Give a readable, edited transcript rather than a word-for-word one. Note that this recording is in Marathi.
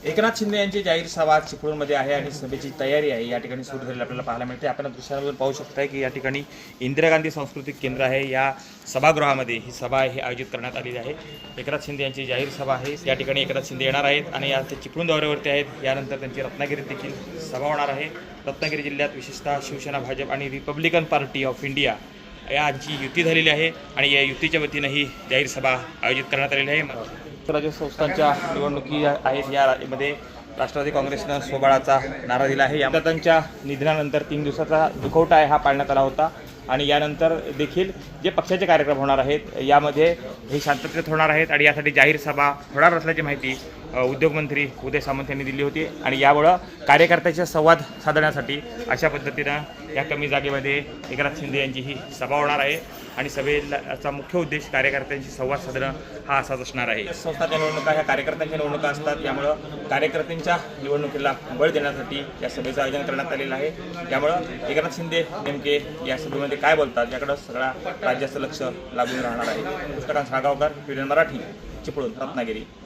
एकनाथ शिंदे यांची जाहीर सभा चिपळूणमध्ये आहे आणि सभेची तयारी आहे या ठिकाणी सुरू झालेली आपल्याला पाहायला मिळते। आपण दृश्यावर पाहू शकताय की या ठिकाणी इंदिरा गांधी सांस्कृतिक केंद्र आहे, या सभागृहामध्ये ही सभा आहे आयोजित करण्यात आलेली आहे। एकनाथ शिंदे यांची जाहीर सभा आहे, या ठिकाणी एकनाथ शिंदे येणार आहेत आणि या ते चिपळूण दौऱ्यावरती आहेत। यानंतर त्यांची रत्नागिरीत देखील सभा होणार आहे। रत्नागिरी जिल्ह्यात विशेषतः शिवसेना, भाजप आणि रिपब्लिकन पार्टी ऑफ इंडिया यांची युती झालेली आहे आणि या युतीच्या वतीनं ही जाहीर सभा आयोजित करण्यात आलेली आहे। राज्य संस्थांच्या निवडणुकी आहेत, यामध्ये राष्ट्रवादी काँग्रेसनं स्वबळाचा नारा दिला आहे। या त्यांच्या निधनानंतर 3 दिवसाचा दुखवटा आहे हा पाळण्यात आला होता आणि यानंतर देखील जे पक्षाचे कार्यक्रम होणार आहेत यामध्ये हे शांततेत होणार आहेत आणि यासाठी जाहीर सभा होणार असल्याची माहिती उद्योगमंत्री उदय सामंत यांनी दिली होती आणि यामुळं कार्यकर्त्याचा संवाद साधण्यासाठी अशा पद्धतीनं या कमी जागेमध्ये एकनाथ शिंदे यांची ही सभा होणार आहे आणि सभेचा मुख्य उद्देश कार्यकर्त्यांशी संवाद साधणं हा असाच असणार आहे। संस्थांच्या निवडणुका ह्या कार्यकर्त्यांच्या निवडणुका असतात, यामुळं कार्यकर्त्यांच्या निवडणुकीला बळ देण्यासाठी या सभेचं आयोजन करण्यात आलेलं आहे। त्यामुळं एकनाथ शिंदे नेमके या सभेमध्ये काय बोलतात याकडं सगळा राज्याचं लक्ष लागून राहणार आहे। पुस्तकांत सागावकर, पीडन मराठी, चिपळूण, रत्नागिरी।